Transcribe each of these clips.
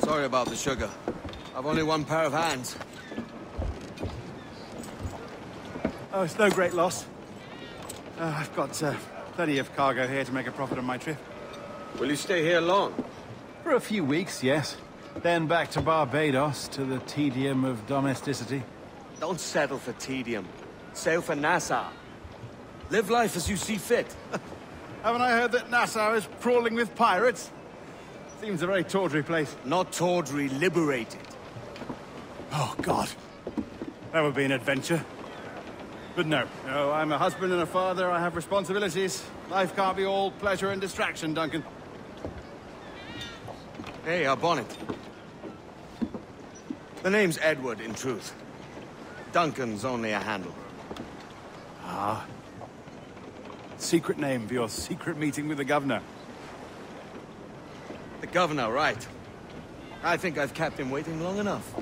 Sorry about the sugar. I've only one pair of hands. Oh, it's no great loss. I've got plenty of cargo here to make a profit on my trip. Will you stay here long? For a few weeks, yes. Then back to Barbados, to the tedium of domesticity. Don't settle for tedium. Sail for Nassau. Live life as you see fit. Haven't I heard that Nassau is crawling with pirates? Seems a very tawdry place. Not tawdry, liberated. Oh, God. That would be an adventure. But no, I'm a husband and a father. I have responsibilities. Life can't be all pleasure and distraction, Duncan. Hey, our bonnet. The name's Edward, in truth. Duncan's only a handle. Ah. Secret name for your secret meeting with the governor. The governor, right. I think I've kept him waiting long enough.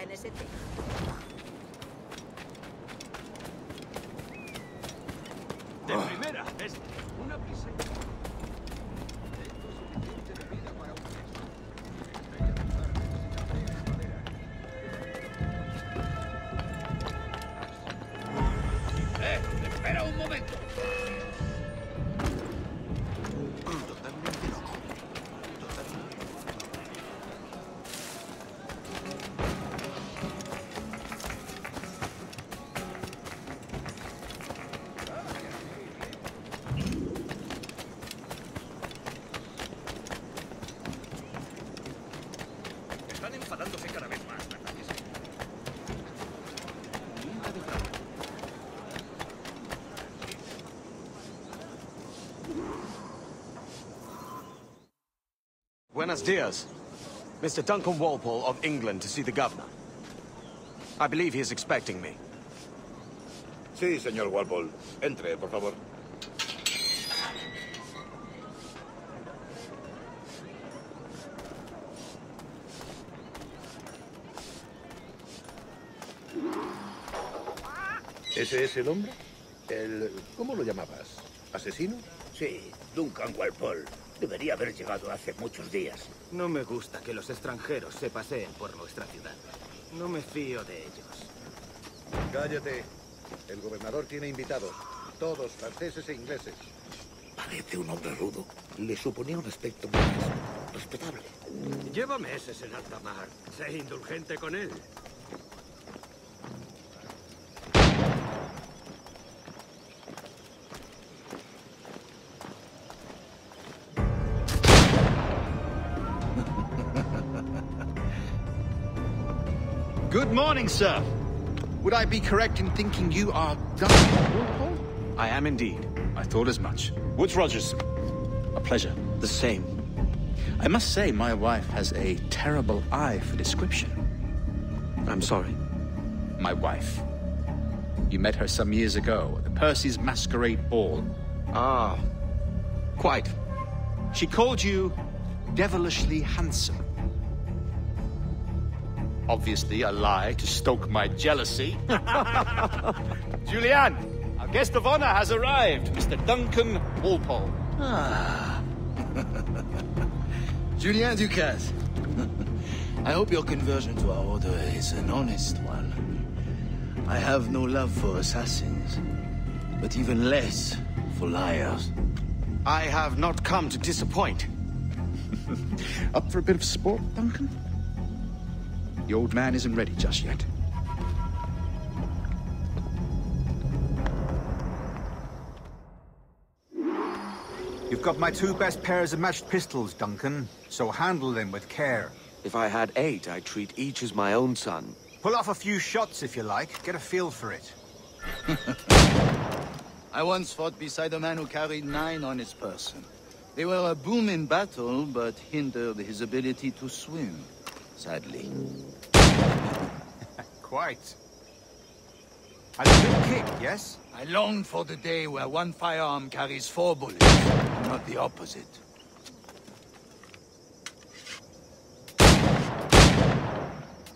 en ese tema. De primera, es una prisa. Espera un momento. Totalmente loco. Están enfadándose cada vez más, ¿verdad que sí? Buenos dias. Mr. Duncan Walpole of England to see the governor. I believe he is expecting me. Sí, señor Walpole. Entre, por favor. ¿Ese es el hombre? ¿Cómo lo llamabas? ¿Asesino? Sí, Duncan Walpole. Debería haber llegado hace muchos días. No me gusta que los extranjeros se paseen por nuestra ciudad. No me fío de ellos. Cállate. El gobernador tiene invitados. Todos franceses e ingleses. Parece un hombre rudo. Le suponía un aspecto más respetable. Lleva meses en alta mar. Sé indulgente con él. Good morning, sir. Would I be correct in thinking you are Duncan Walpole? I am indeed. I thought as much. Woods Rogers. A pleasure. The same. I must say, my wife has a terrible eye for description. I'm sorry. My wife. You met her some years ago at the Percy's Masquerade Ball. Ah, quite. She called you devilishly handsome. Obviously a lie to stoke my jealousy. Julianne, our guest of honor has arrived, Mr. Duncan Walpole. Ah. Julien Ducasse. I hope your conversion to our order is an honest one. I have no love for assassins, but even less for liars. I have not come to disappoint. Up for a bit of sport, Duncan? The old man isn't ready just yet. You've got my 2 best pairs of matched pistols, Duncan, so handle them with care. If I had 8, I'd treat each as my own son. Pull off a few shots if you like, get a feel for it. I once fought beside a man who carried 9 on his person. They were a boom in battle, but hindered his ability to swim, sadly. Quite. And a good kick, yes? I long for the day where one firearm carries 4 bullets, not the opposite. I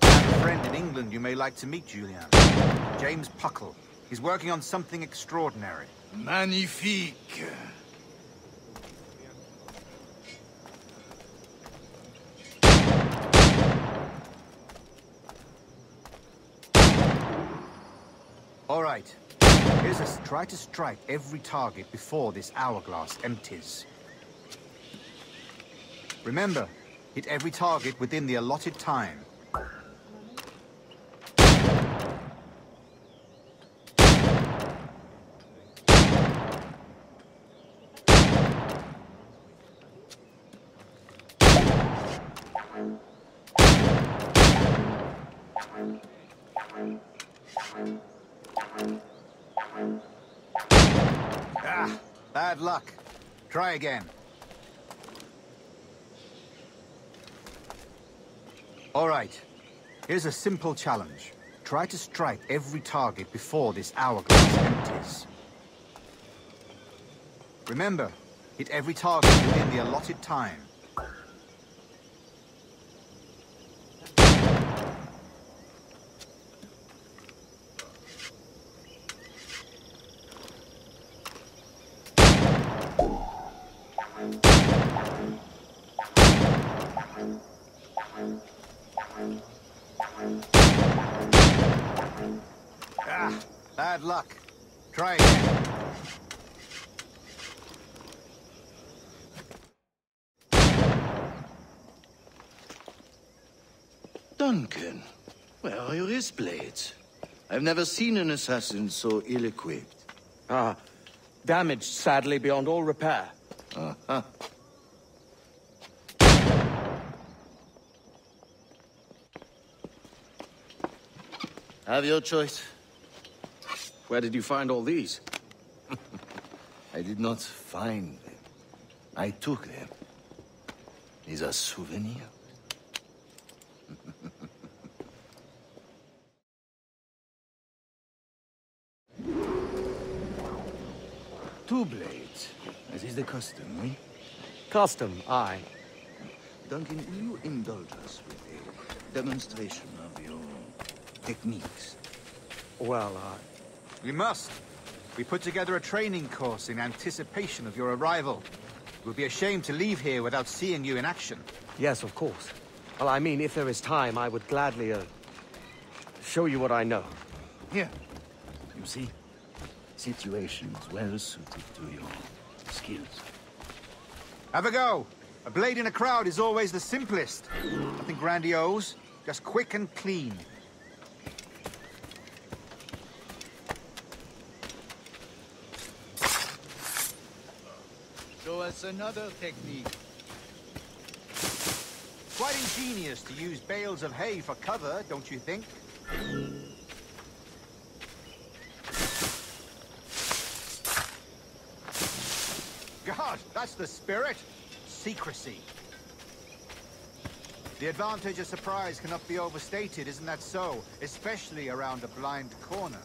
have a friend in England you may like to meet, Julian. James Puckle. He's working on something extraordinary. Magnifique. All right. Try to strike every target before this hourglass empties. Remember, hit every target within the allotted time. Ah, bad luck. Try again. All right. Here's a simple challenge. Try to strike every target before this hourglass empties. Remember, hit every target within the allotted time. Bad luck. Try again. Duncan, where are your wrist blades? I've never seen an assassin so ill-equipped. Ah, damaged sadly beyond all repair. Uh-huh. Have your choice. Where did you find all these? I did not find them. I took them. These are souvenirs. Two blades, as is the custom, oui? Custom, aye. Duncan, will you indulge us with a demonstration of your techniques? Well, We must. We put together a training course in anticipation of your arrival. It would be a shame to leave here without seeing you in action. yes, of course. Well, I mean, if there is time, I would gladly, show you what I know. Here. You see? Situations well suited to your skills. Have a go. A blade in a crowd is always the simplest. Nothing grandiose, just quick and clean. Show us another technique. Quite ingenious to use bales of hay for cover, don't you think? God, that's the spirit. Secrecy. The advantage of surprise cannot be overstated, isn't that so? Especially around a blind corner.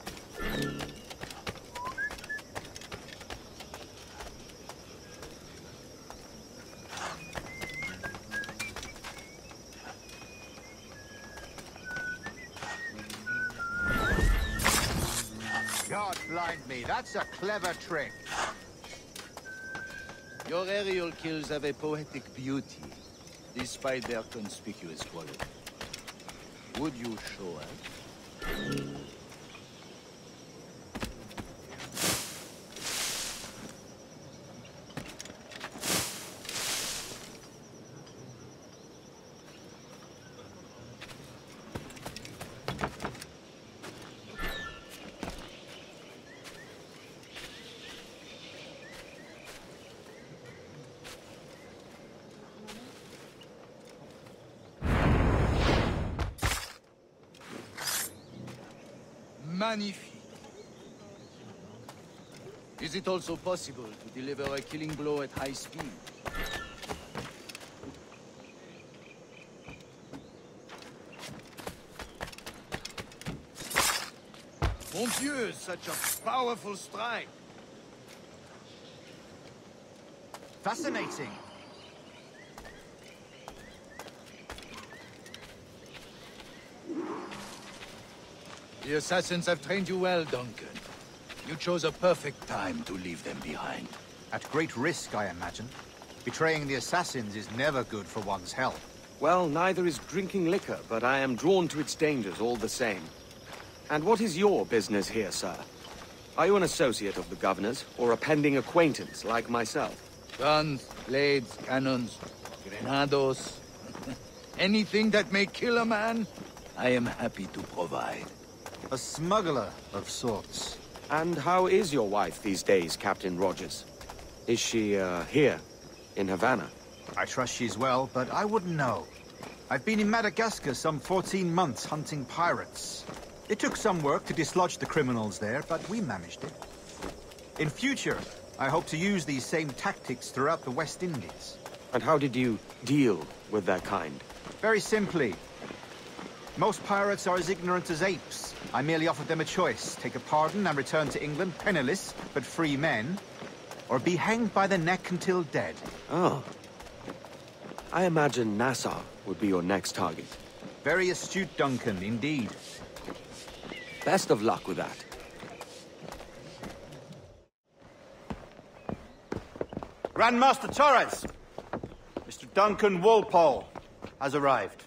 God blind me, that's a clever trick. Your aerial kills have a poetic beauty, despite their conspicuous quality. Would you show us? Magnifique. Is it also possible to deliver a killing blow at high speed? Mon Dieu, such a powerful strike! Fascinating. The assassins have trained you well, Duncan. You chose a perfect time to leave them behind. At great risk, I imagine. Betraying the assassins is never good for one's health. Well, neither is drinking liquor, but I am drawn to its dangers all the same. And what is your business here, sir? Are you an associate of the governor's, or a pending acquaintance like myself? Guns, blades, cannons, grenados. Anything that may kill a man, I am happy to provide. A smuggler of sorts. And how is your wife these days, Captain Rogers? Is she, here, in Havana? I trust she's well, but I wouldn't know. I've been in Madagascar some 14 months hunting pirates. It took some work to dislodge the criminals there, but we managed it. In future, I hope to use these same tactics throughout the West Indies. And how did you deal with their kind? Very simply. Most pirates are as ignorant as apes. I merely offered them a choice. Take a pardon and return to England penniless, but free men. Or be hanged by the neck until dead. Oh. I imagine Nassau would be your next target. Very astute, Duncan, indeed. Best of luck with that. Grandmaster Torres! Mr. Duncan Walpole has arrived.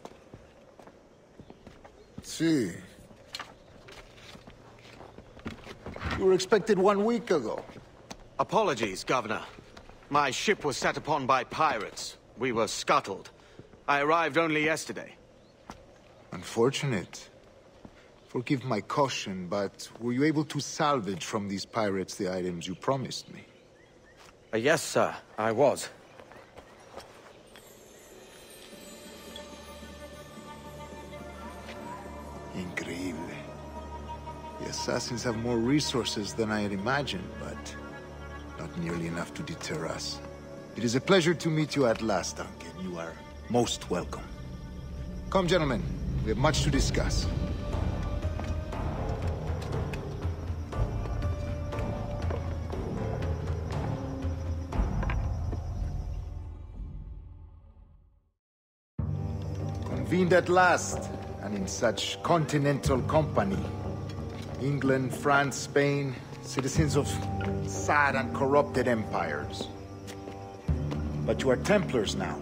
Sí. You were expected 1 week ago. Apologies, Governor. My ship was set upon by pirates. We were scuttled. I arrived only yesterday. Unfortunate. Forgive my caution, but were you able to salvage from these pirates the items you promised me? Yes, sir, I was. Increíble. The assassins have more resources than I had imagined, but not nearly enough to deter us. It is a pleasure to meet you at last, Duncan. You are most welcome. Come, gentlemen. We have much to discuss. Convened at last, and in such continental company. England, France, Spain, citizens of sad and corrupted empires. But you are Templars now,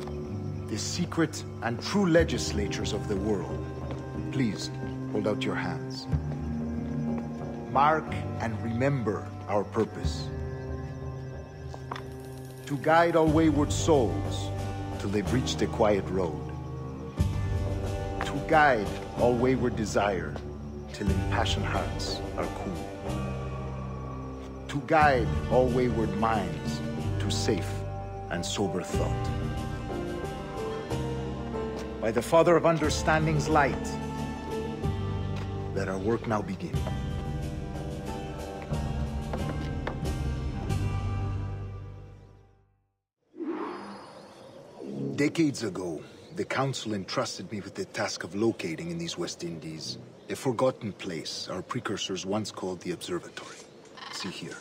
the secret and true legislators of the world. Please, hold out your hands. Mark and remember our purpose. To guide all wayward souls till they've reached a quiet road. To guide all wayward desire till impassioned hearts are cool. To guide all wayward minds to safe and sober thought. By the Father of Understanding's light, let our work now begin. Decades ago, the Council entrusted me with the task of locating in these West Indies a forgotten place our precursors once called the Observatory. See here.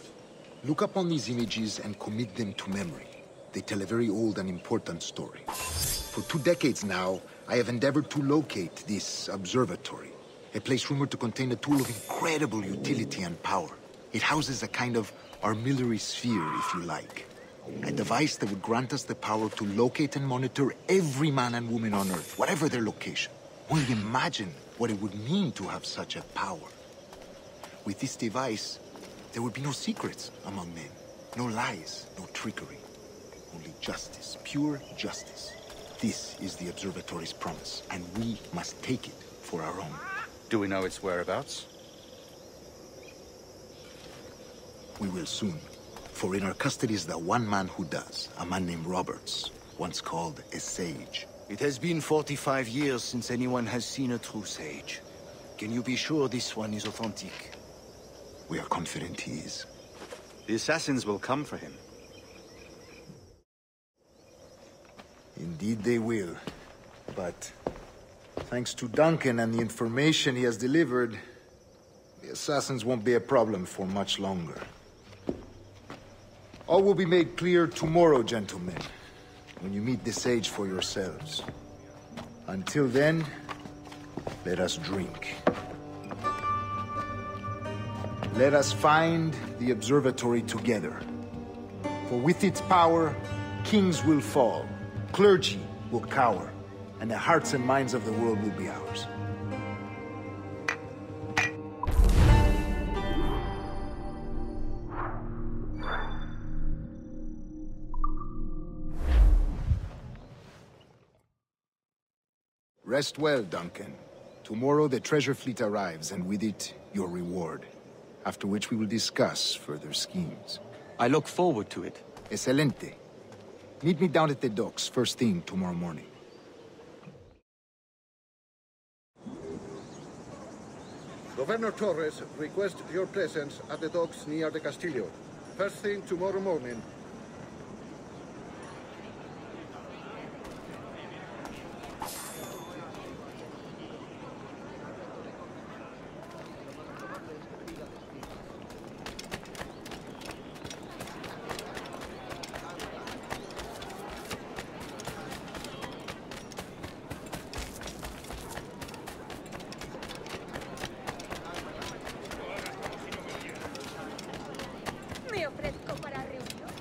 Look upon these images and commit them to memory. They tell a very old and important story. For 2 decades now, I have endeavored to locate this observatory, a place rumored to contain a tool of incredible utility and power. It houses a kind of armillary sphere, if you like. A device that would grant us the power to locate and monitor every man and woman on Earth, whatever their location. Only imagine what it would mean to have such a power. With this device, there would be no secrets among men, no lies, no trickery. Only justice, pure justice. This is the observatory's promise, and we must take it for our own. Do we know its whereabouts? We will soon. For in our custody is the one man who does, a man named Roberts, once called a sage. It has been 45 years since anyone has seen a true sage. Can you be sure this one is authentic? We are confident he is. The assassins will come for him. Indeed they will. But thanks to Duncan and the information he has delivered, the assassins won't be a problem for much longer. All will be made clear tomorrow, gentlemen, when you meet the sage for yourselves. Until then, let us drink. Let us find the observatory together. For with its power, kings will fall, clergy will cower, and the hearts and minds of the world will be ours. Rest well, Duncan. Tomorrow the treasure fleet arrives, and with it, your reward. After which we will discuss further schemes. I look forward to it. Excelente. Meet me down at the docks first thing tomorrow morning. Governor Torres requests your presence at the docks near the Castillo. First thing tomorrow morning. Me ofrezco para reunión.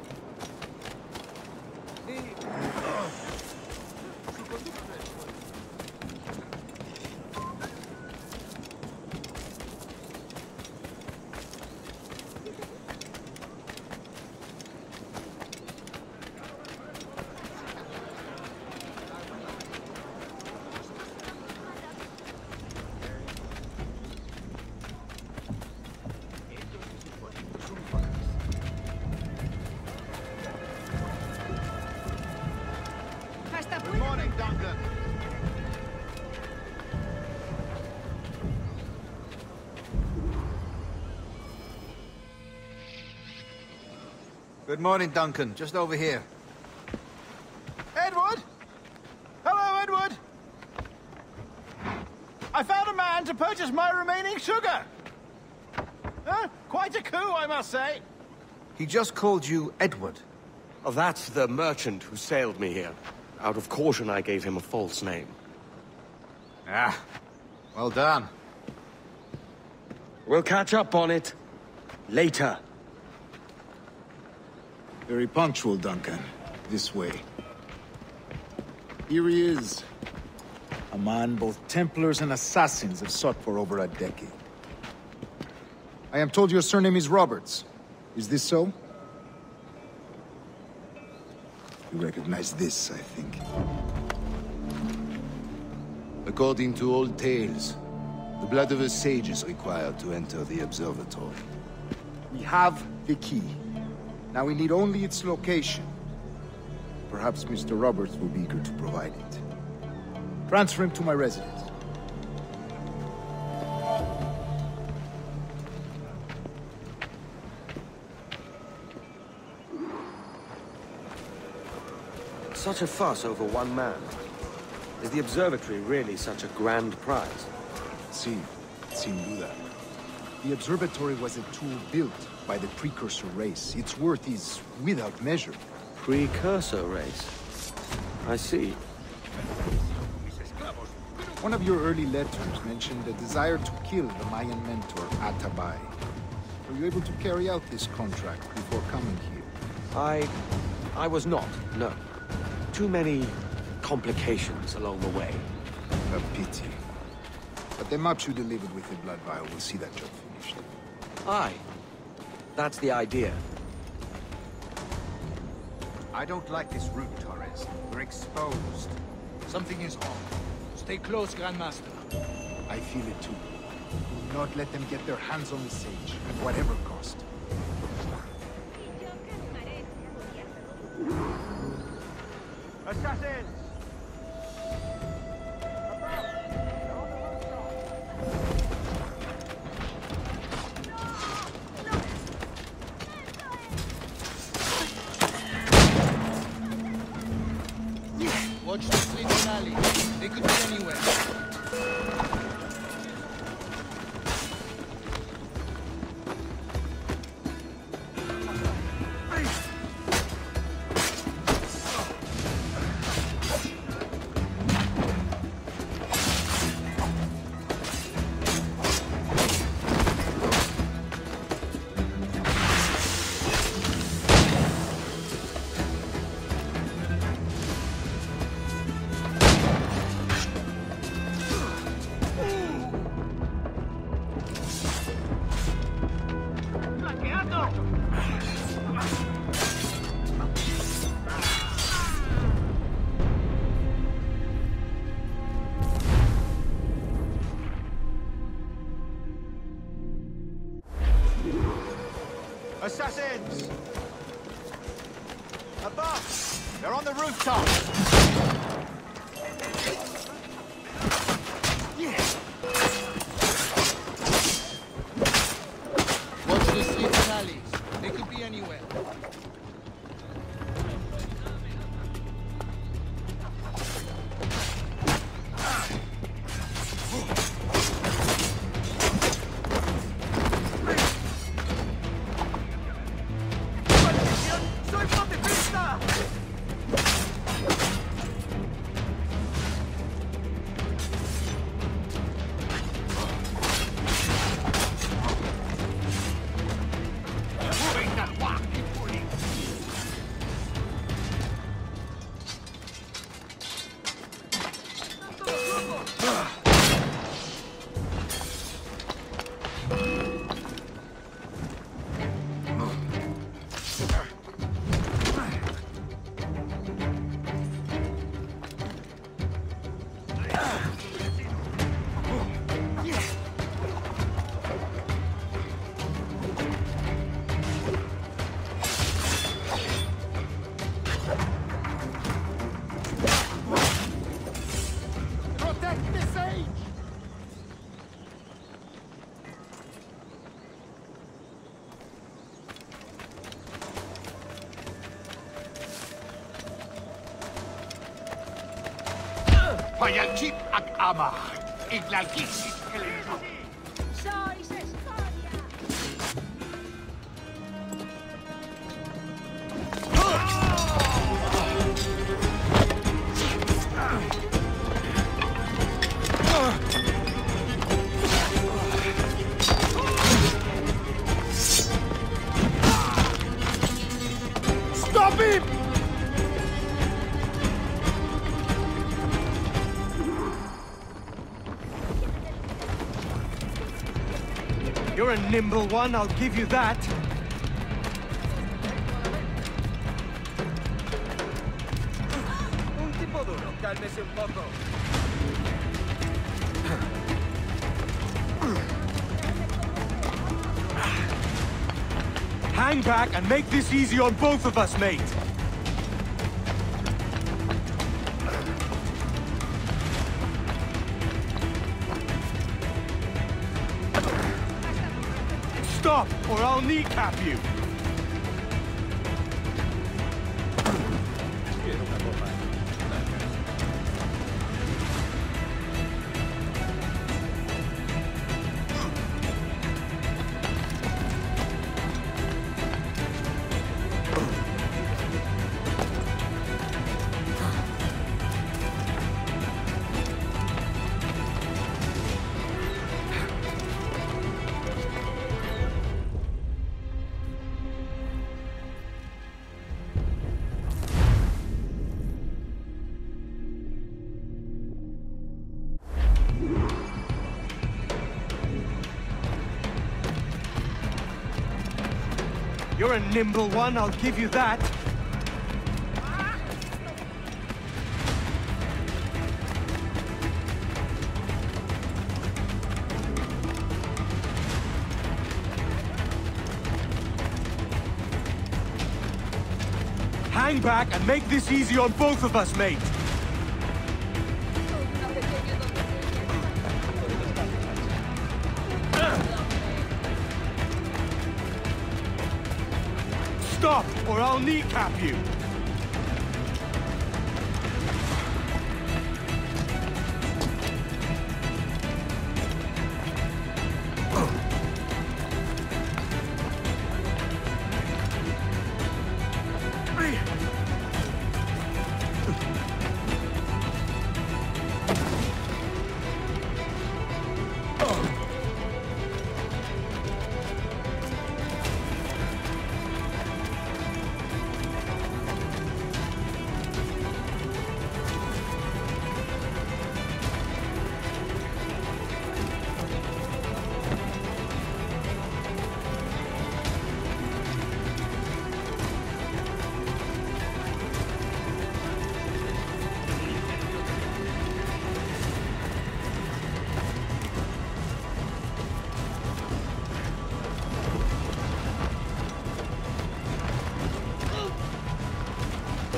Duncan. Good morning, Duncan. Just over here. Edward? Hello, Edward! I found a man to purchase my remaining sugar! Huh? Quite a coup, I must say. He just called you Edward. Oh, that's the merchant who sailed me here. Out of caution, I gave him a false name. Ah, well done. We'll catch up on it later. Very punctual, Duncan. This way. Here he is. A man both Templars and assassins have sought for over a decade. I am told your surname is Roberts. Is this so? You recognize this, I think. According to old tales, the blood of a sage is required to enter the observatory. We have the key. Now we need only its location. Perhaps Mr. Roberts will be eager to provide it. Transfer him to my residence. Such a fuss over one man. Is the observatory really such a grand prize? See, sin duda. The observatory was a tool built by the precursor race. Its worth is without measure. Precursor race? I see. One of your early letters mentioned a desire to kill the Mayan mentor, Atabay. Were you able to carry out this contract before coming here? I was not, no. Too many complications along the way. A pity. But the maps you delivered with the blood vial will see that job finished. Aye. That's the idea. I don't like this route, Torres. We're exposed. Something is wrong. Stay close, Grandmaster. I feel it too. Do not let them get their hands on the sage, at whatever cost. Assassins! Watch the street and alley. They could be anywhere. Assassins! Above! They're on the rooftop! Watch the streets and alleys. They could be anywhere. Payalchit ak ama. Iglalkit elenjo. Sois escoria. Stop him! You're a nimble one, I'll give you that. Un tipo duro, cálmese un poco. Hang back and make this easy on both of us, mate. Stop, or I'll kneecap you. You're a nimble one, I'll give you that. Hang back and make this easy on both of us, mate. Stop, or I'll kneecap you.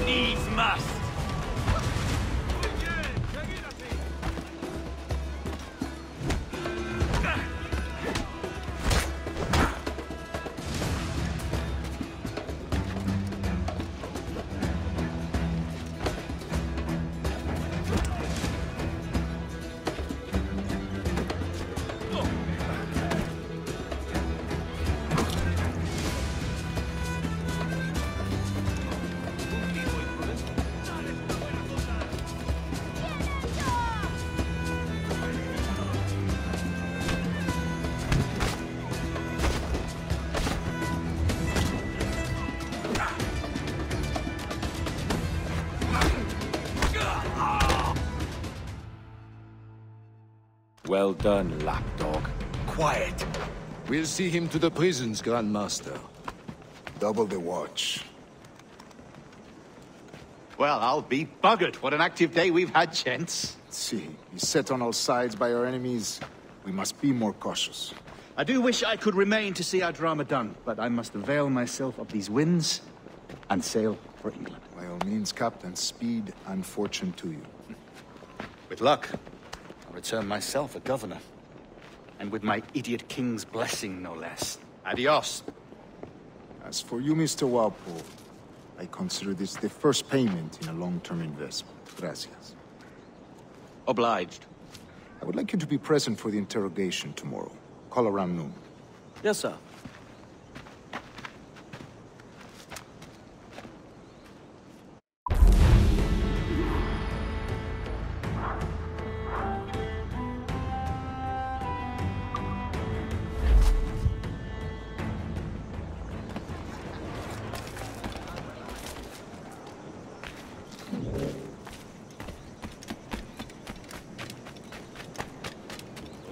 Needs must. Well done, lapdog. Quiet. We'll see him to the prisons, Grandmaster. Double the watch. Well, I'll be buggered. What an active day we've had, gents. See, he's set on all sides by our enemies. We must be more cautious. I do wish I could remain to see our drama done, but I must avail myself of these winds and sail for England. By all means, Captain, speed and fortune to you. With luck, I'll return myself a governor. And with my idiot king's blessing, no less. Adios. As for you, Mr. Walpole, I consider this the first payment in a long-term investment. Gracias. Obliged. I would like you to be present for the interrogation tomorrow. Call around noon. Yes, sir.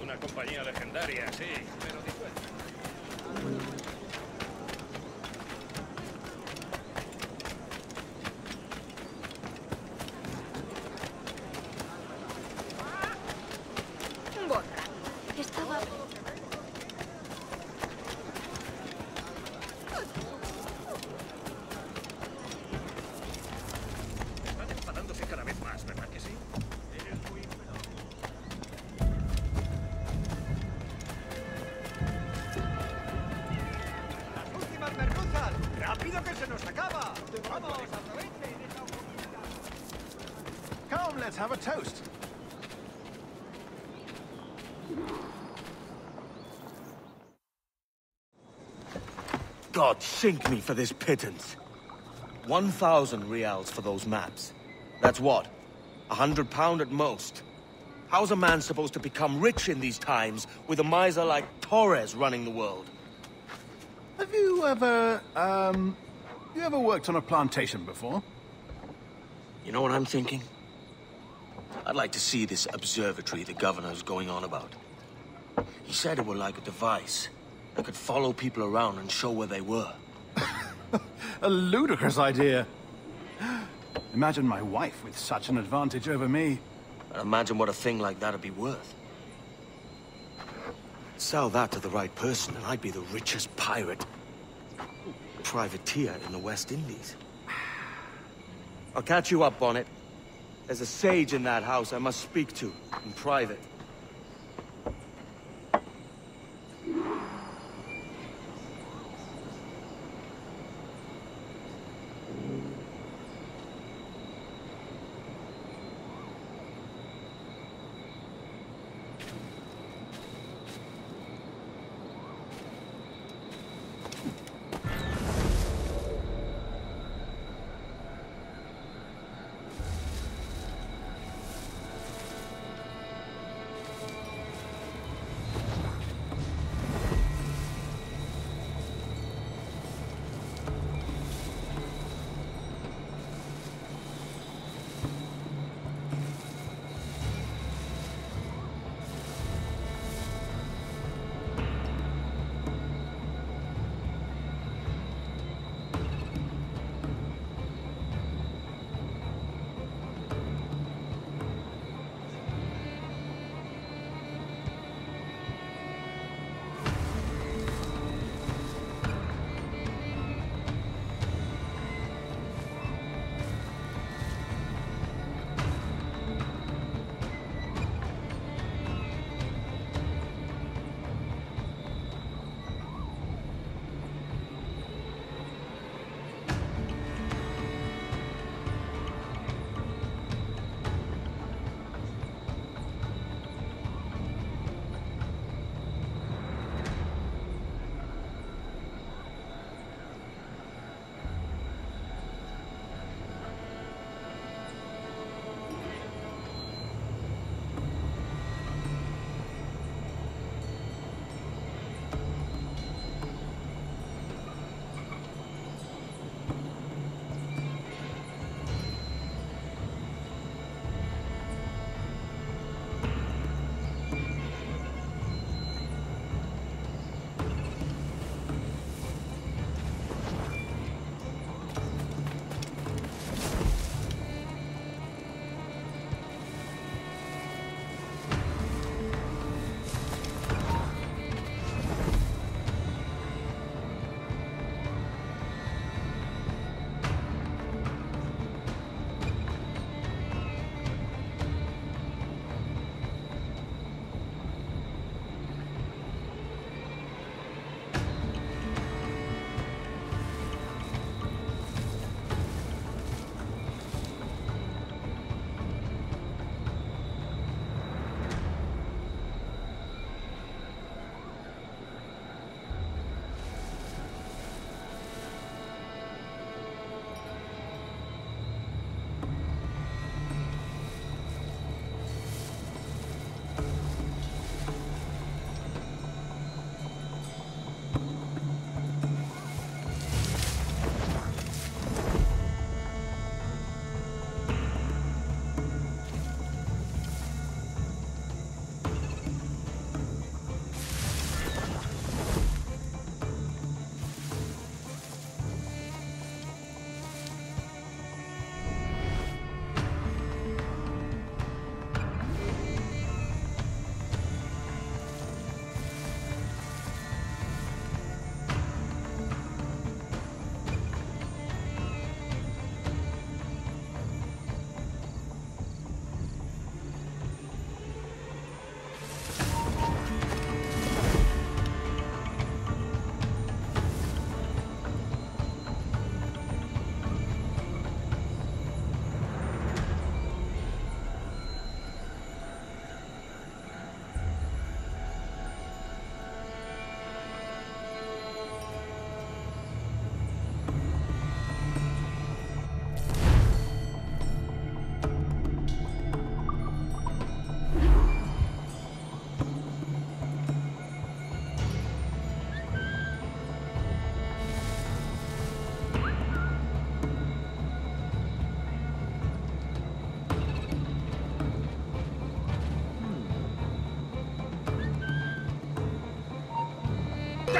Una compañía legendaria, sí, pero disuelta. Borra. Estaba... Están enfadándose cada vez más, ¿verdad que sí? Eres muy... ¡Las últimas merluzas! ¡Rápido que se nos acaba! ¡Vamos, aprovechen esa oportunidad! Come, let's have a toast. God sink me for this pittance. 1,000 reals for those maps. That's what? £100 at most. How's a man supposed to become rich in these times with a miser like Torres running the world? Have you ever, worked on a plantation before? You know what I'm thinking? I'd like to see this observatory the governor's going on about. He said it were like a device that could follow people around and show where they were. A ludicrous idea. Imagine my wife with such an advantage over me. And imagine what a thing like that'd be worth. Sell that to the right person and I'd be the richest pirate, privateer in the West Indies. I'll catch you up on it. There's a sage in that house I must speak to in private.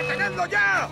¡Detenedlo ya!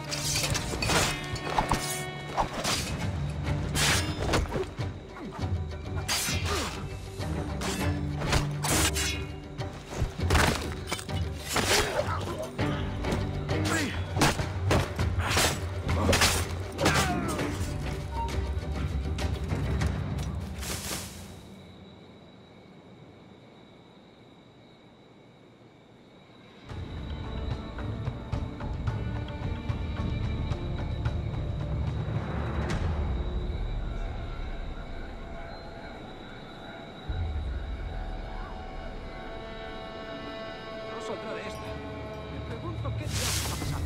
Saldrá de esta. Me pregunto qué diablos ha pasado.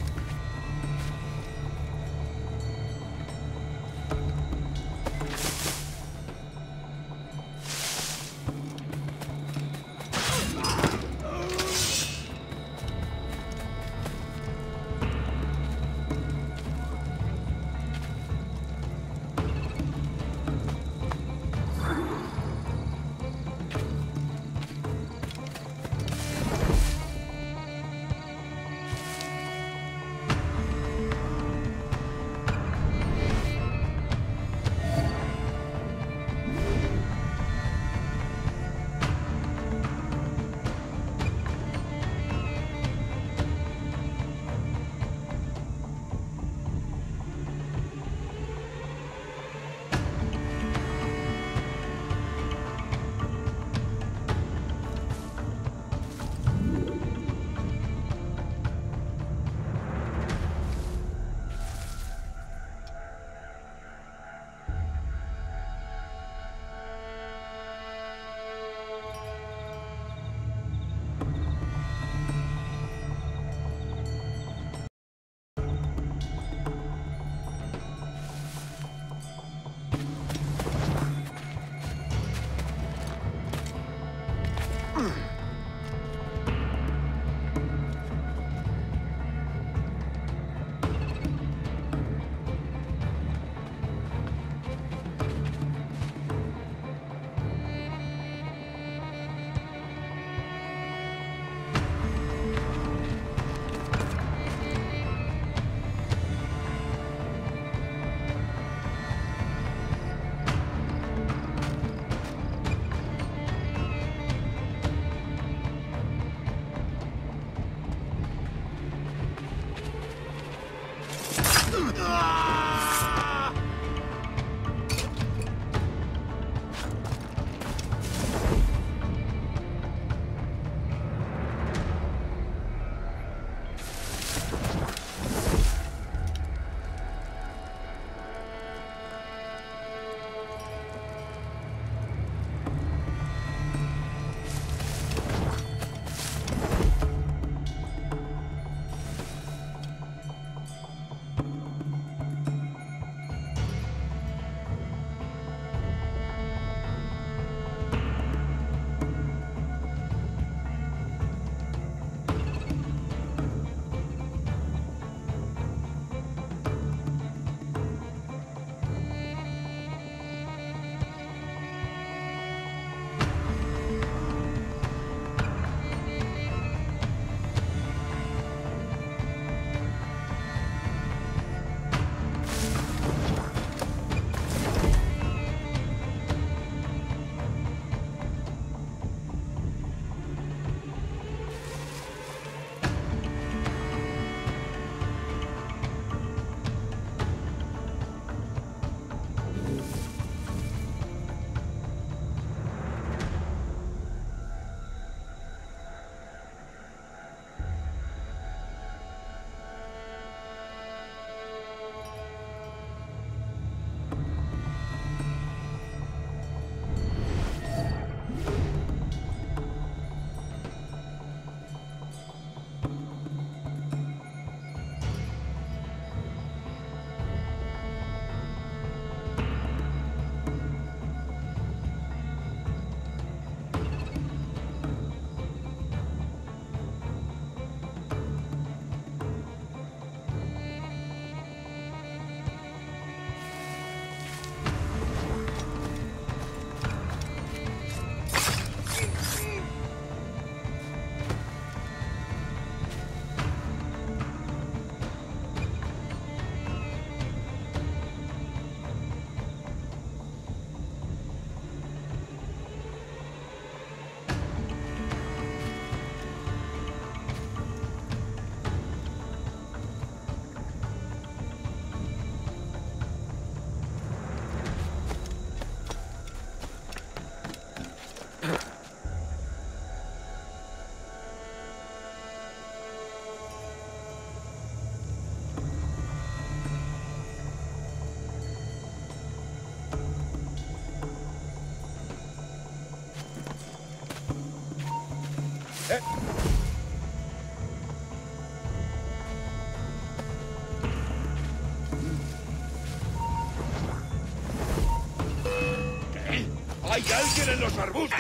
¡Hay alguien en los arbustos!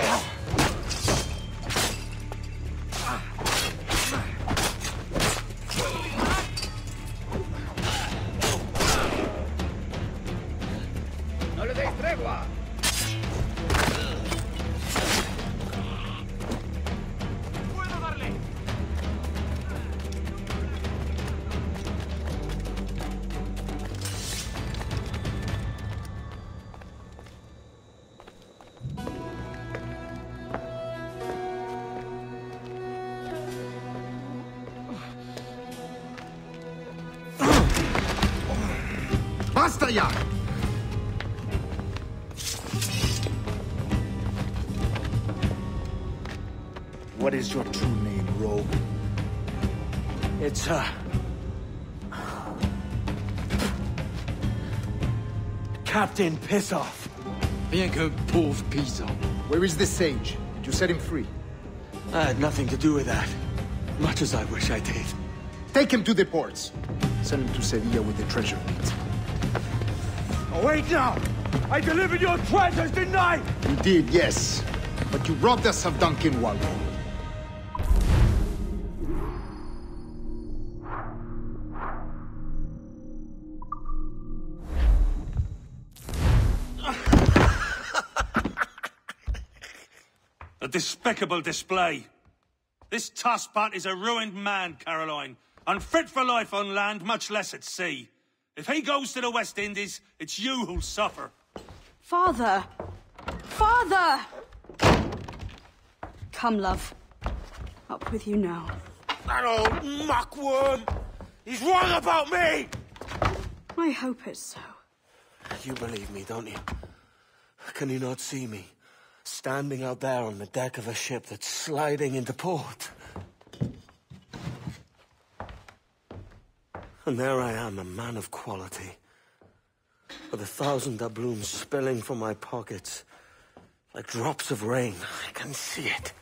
¡No le deis tregua! ¡Puedo darle! ¡Basta ya! What is your true name, rogue? It's, Captain Pissoff. Bien que pauvre paysan. Where is the sage? Did you set him free? I had nothing to do with that. Much as I wish I did. Take him to the ports. Send him to Sevilla with the treasure plate. Oh, wait now! I delivered your treasures, didn't I? You did, yes. But you robbed us of Duncan Wallow. A despicable display. This tosspot is a ruined man, Caroline. Unfit for life on land, much less at sea. If he goes to the West Indies, it's you who'll suffer. Father! Father! Come, love. Up with you now. That old muckworm! He's wrong about me! I hope it's so. You believe me, don't you? Can you not see me? Standing out there on the deck of a ship that's sliding into port. And there I am, a man of quality. With 1,000 doubloons spilling from my pockets. Like drops of rain. I can see it.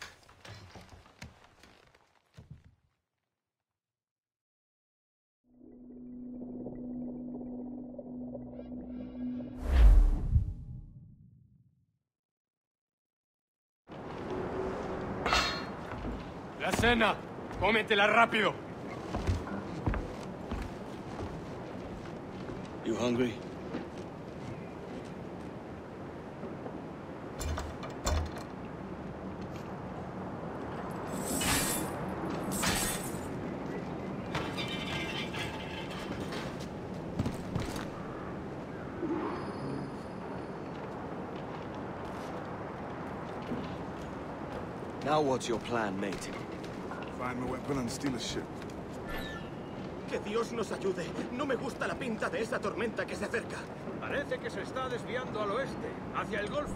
La cena. Cómetela rápido. You hungry? Now what's your plan, mate? Find my weapon and steal a ship. Que Dios nos ayude. No me gusta la pinta de esa tormenta que se acerca. Parece que se está desviando al oeste, hacia el Golfo.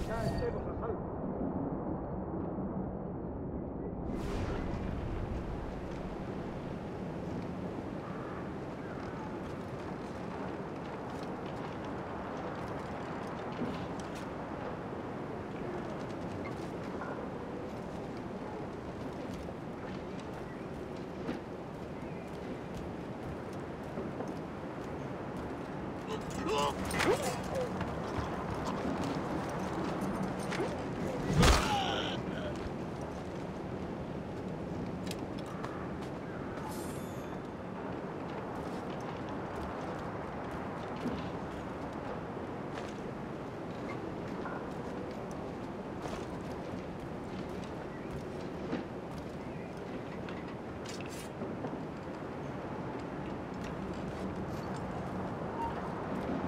Ya estemos a salvo.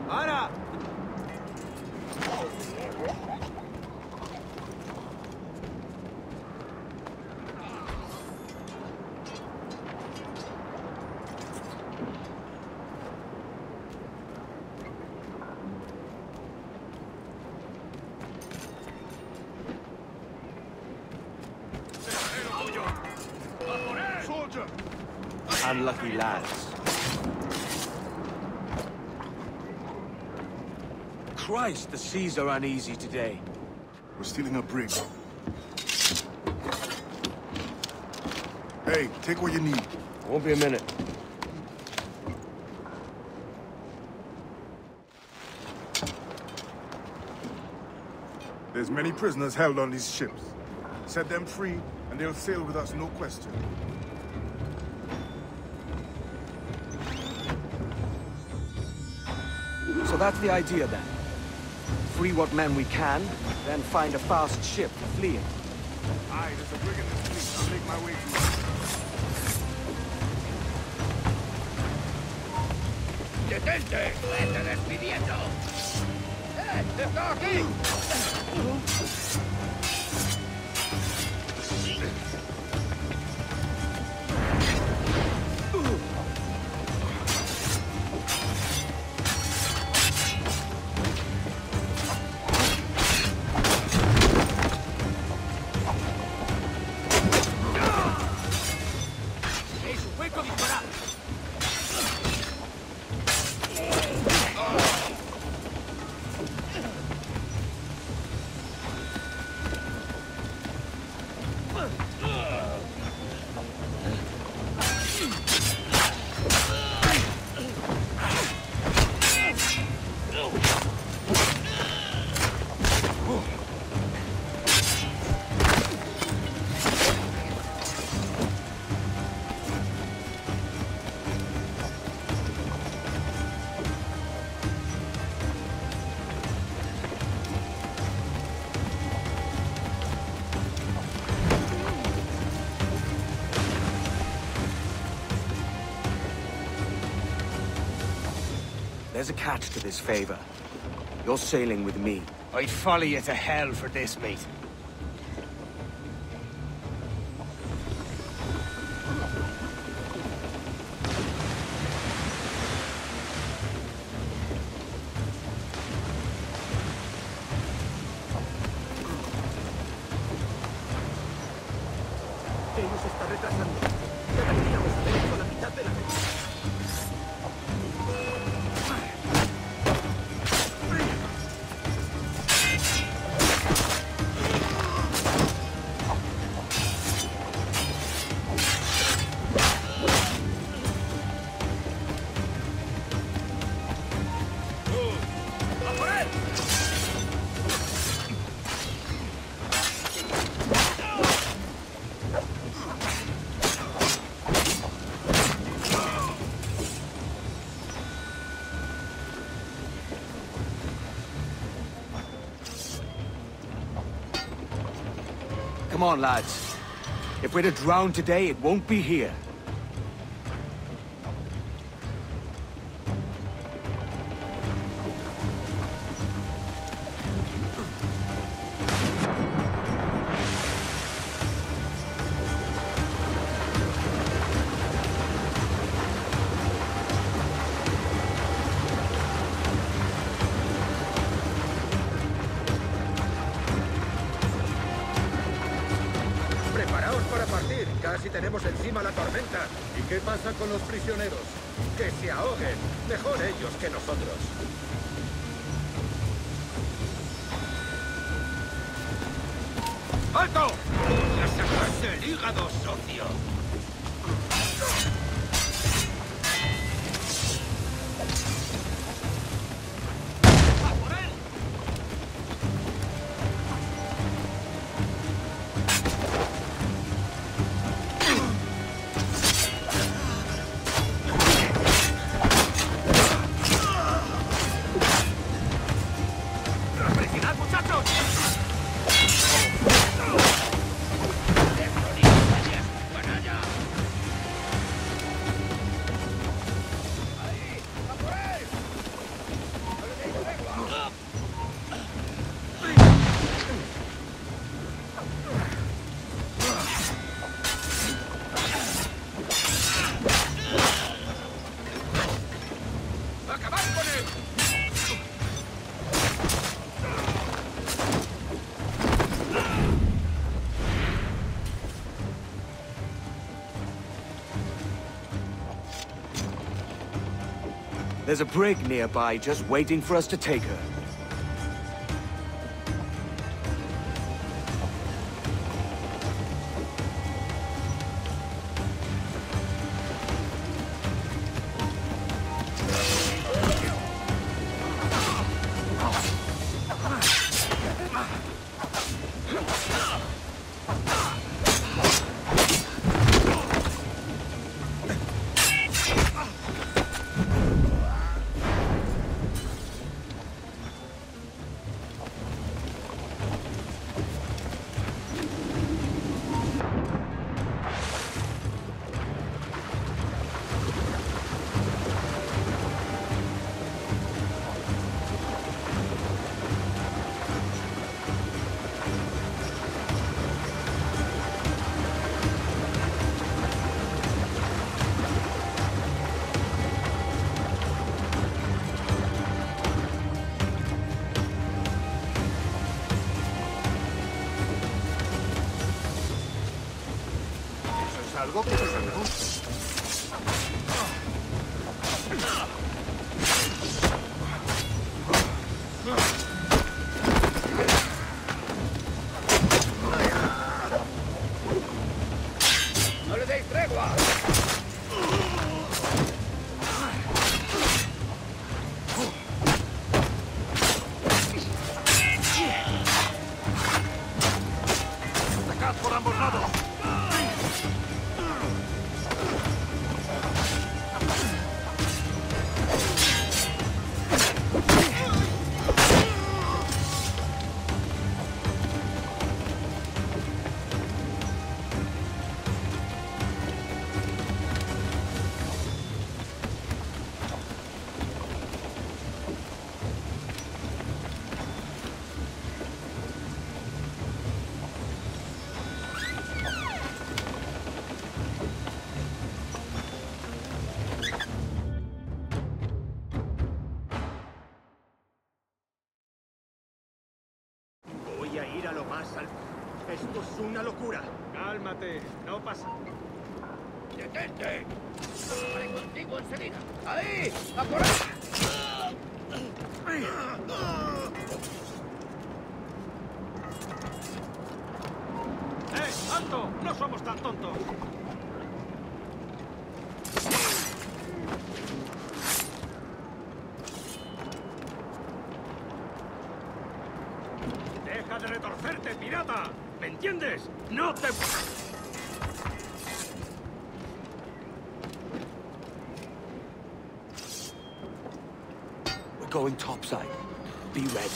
¡Para! Soldier! Unlucky lads. Christ, the seas are uneasy today. We're stealing a brig. Hey, take what you need. Won't be a minute. There's many prisoners held on these ships. Set them free, and they'll sail with us, no question. So that's the idea then. Free what men we can, then find a fast ship to flee in. Aye, there's a brig in this fleet. I'll make my way to it. ¡Detente! ¡Vete despidiendo! ¡Está aquí! There's a catch to this favor. You're sailing with me. I'd follow you to hell for this, mate. Nos está retrasando. Deberíamos haber hecho la mitad de la Come on, lads. If we're to drown today, it won't be here. Preparaos para partir. Casi tenemos encima la tormenta. ¿Y qué pasa con los prisioneros? Que se ahoguen. Mejor ellos que nosotros. ¡Alto! ¡A sacarse el hígado, socio! There's a brig nearby just waiting for us to take her. algo que pasó? ¡No le deis tregua! ¡Atacad por ambos lados! Voy a ir a lo más alto. Esto es una locura. Cálmate, no pasa. ¡Detente! Estaré contigo enseguida. ¡Ahí! ¡A por ahí! ¡Alto! ¡No somos tan tontos! ¡Deja de retorcerte, pirata! ¿Me entiendes? ¡No te... We're going topside. Be ready.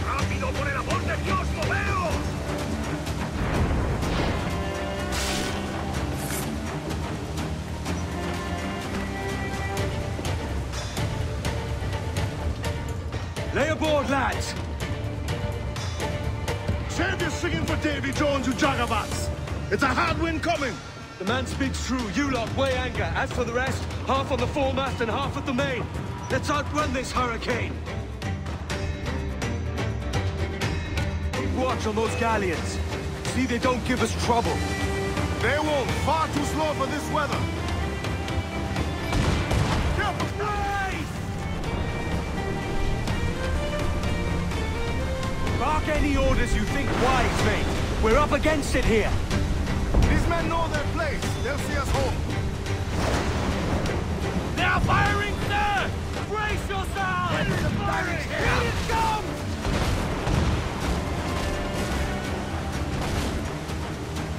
¡Rápido, por el amor de Dios, moveos! Lay aboard, lads! Save your singing for Davy Jones, you jagabats! It's a hard wind coming! The man speaks true. You lot weigh anchor. As for the rest, half on the foremast and half at the main. Let's outrun this hurricane. Keep watch on those galleons. See they don't give us trouble. They won't. Far too slow for this weather. Careful! Bark any orders you think wise, mate. We're up against it here. These men know their place. They'll see us home. They are firing, sir! Brace yourselves! Here it comes!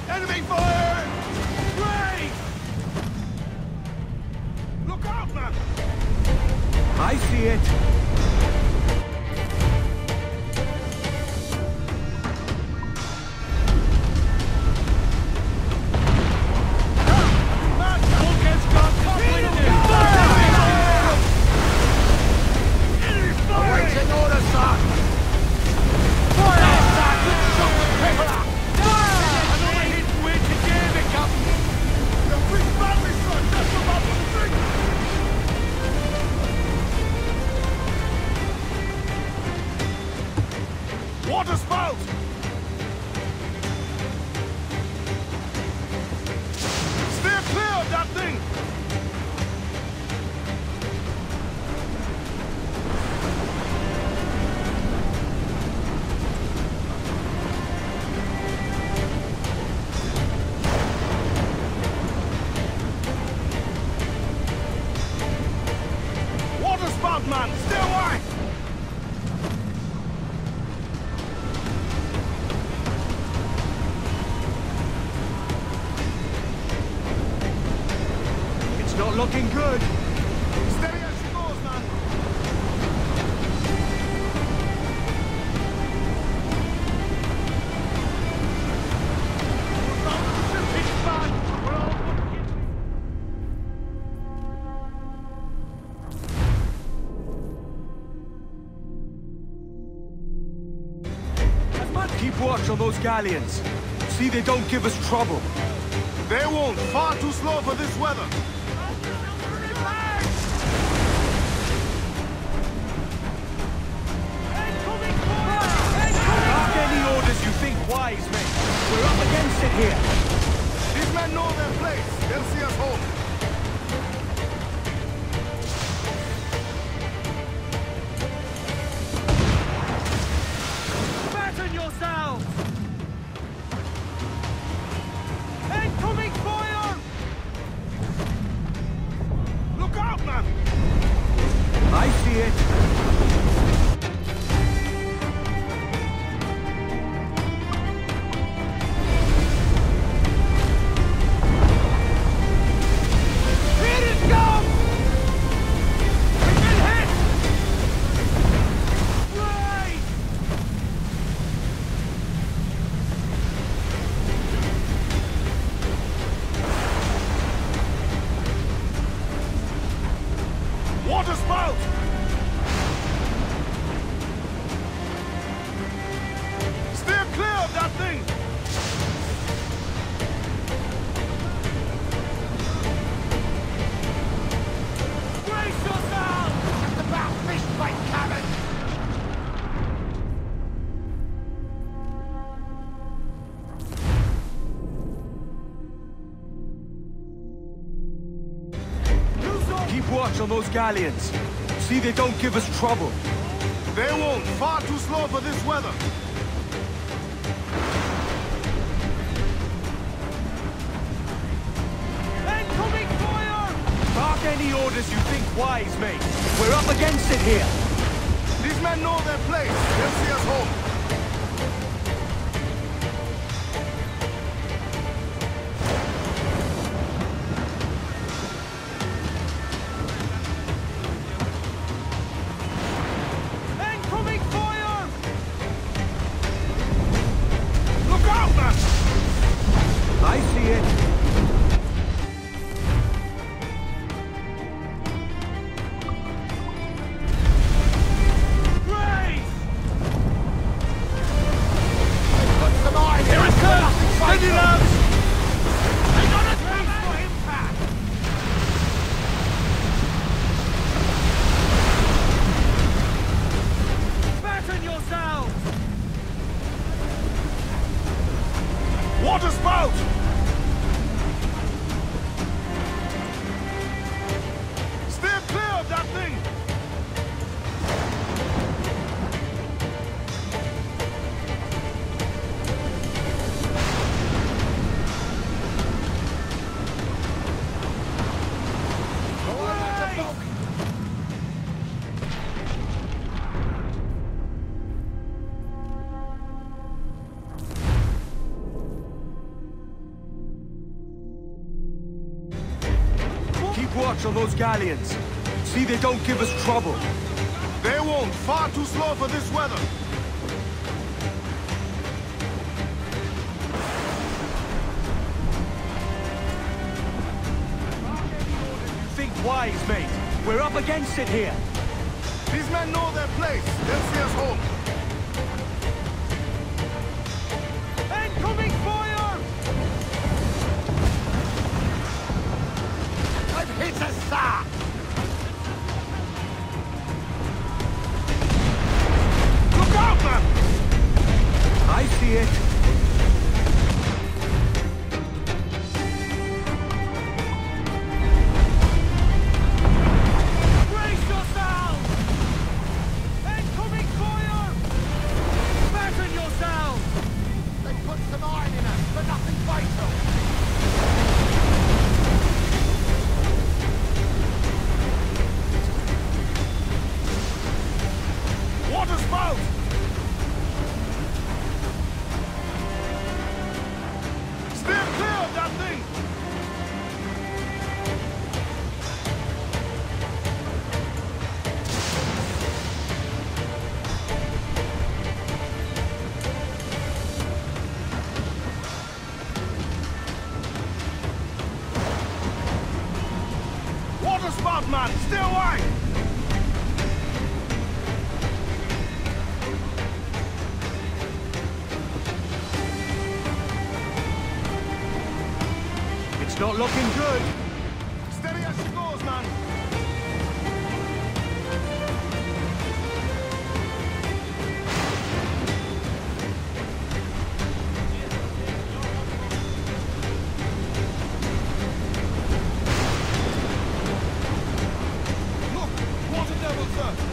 Enemy fire! Brace! Look out, man! I see it. Water spout! Steer clear of that thing! Water spout, man! Stay away! It's not looking good. Steady as she goes, man! Keep watch on those galleons. See they don't give us trouble. They won't. Far too slow for this weather. Mark any orders you think wise, mate. We're up against it here. These men know their place. They'll see us home. Batten yourselves! Incoming fire! Look out, man! I see it. Water spout! Steer clear of that thing! Brace yourself! Just about fish bait coming! Keep watch on those galleons. See they don't give us trouble. They won't. Far too slow for this weather. Incoming fire! Mark any orders you think wise, mate. We're up against it here. These men know their place. They'll see us home. Incoming fire! Look out, man! I see it. Brace! Put some iron Here it comes! Steady, lads! They got us brace for impact! Batten yourselves! Water spout! Steer clear of that thing! Keep watch on those galleons. See they don't give us trouble. They won't. Far too slow for this weather. Think wise, mate. We're up against it here. These men know their place. They'll see us home. Incoming fire! I've hit a sack! Look out, man! I see it. Brace yourselves! Incoming fire! Batten yourselves! They put some iron in us, but nothing vital! Water spout! Steer clear of that thing! Water spout, man! Stay away! not looking good. Steady as she goes, man. Look! Water devil, sir!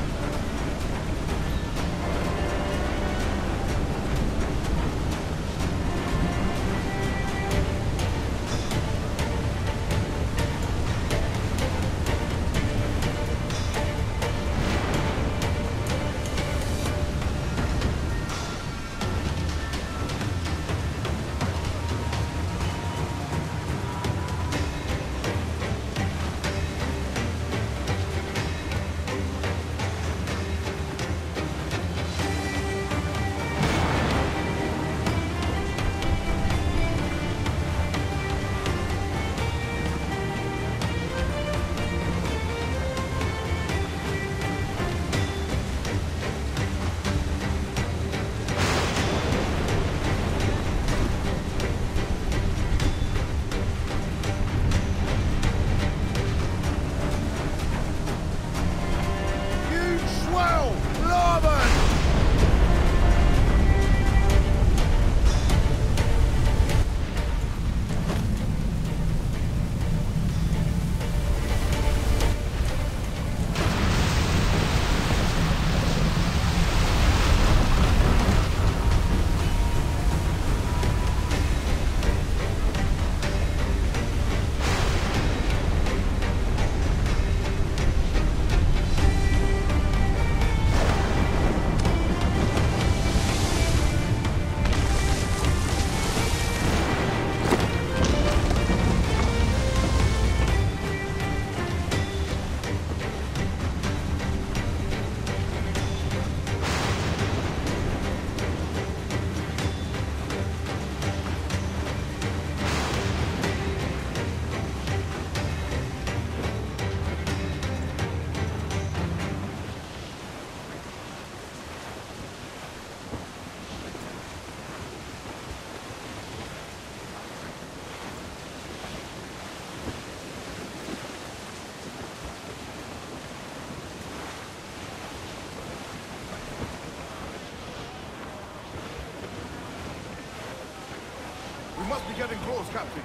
We must be getting close, Captain.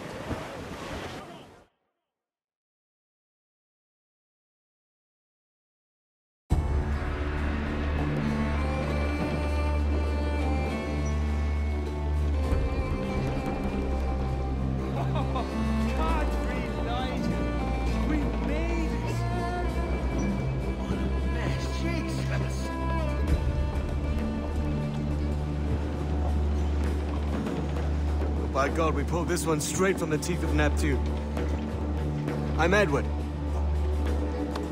By God, we pulled this one straight from the teeth of Neptune. I'm Edward.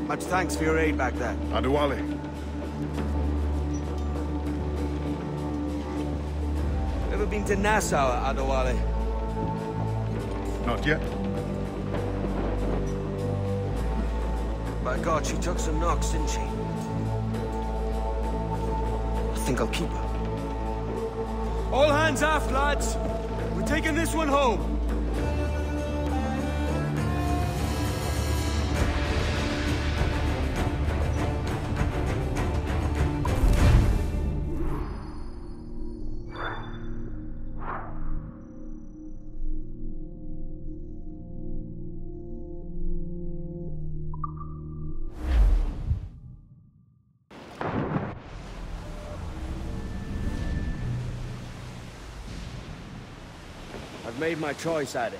Much thanks for your aid back there. Adewale. Ever been to Nassau, Adewale? Not yet. By God, she took some knocks, didn't she? I think I'll keep her. All hands aft, lads! We're taking this one home. I've made my choice, Addy.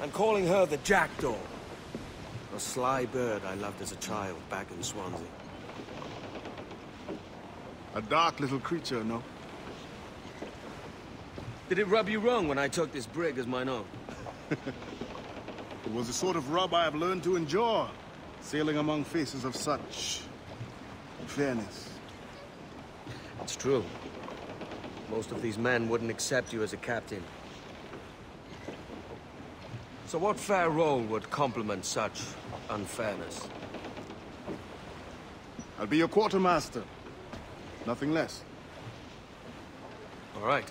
I'm calling her the Jackdaw. A sly bird I loved as a child back in Swansea. A dark little creature, no? Did it rub you wrong when I took this brig as mine own? It was the sort of rub I have learned to endure, sailing among faces of such fairness. It's true. Most of these men wouldn't accept you as a captain. So what fair role would complement such unfairness? I'll be your quartermaster. Nothing less. All right.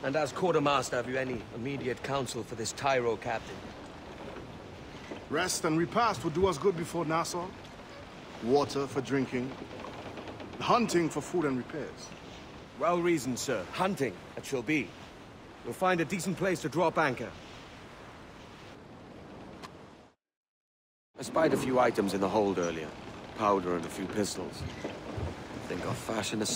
And as quartermaster, have you any immediate counsel for this Tyro captain? Rest and repast would do us good before Nassau. Water for drinking. Hunting for food and repairs. Well reasoned, sir. Hunting, it shall be. We'll find a decent place to drop anchor. I spied a few items in the hold earlier. Powder and a few pistols. Think I'll fashion a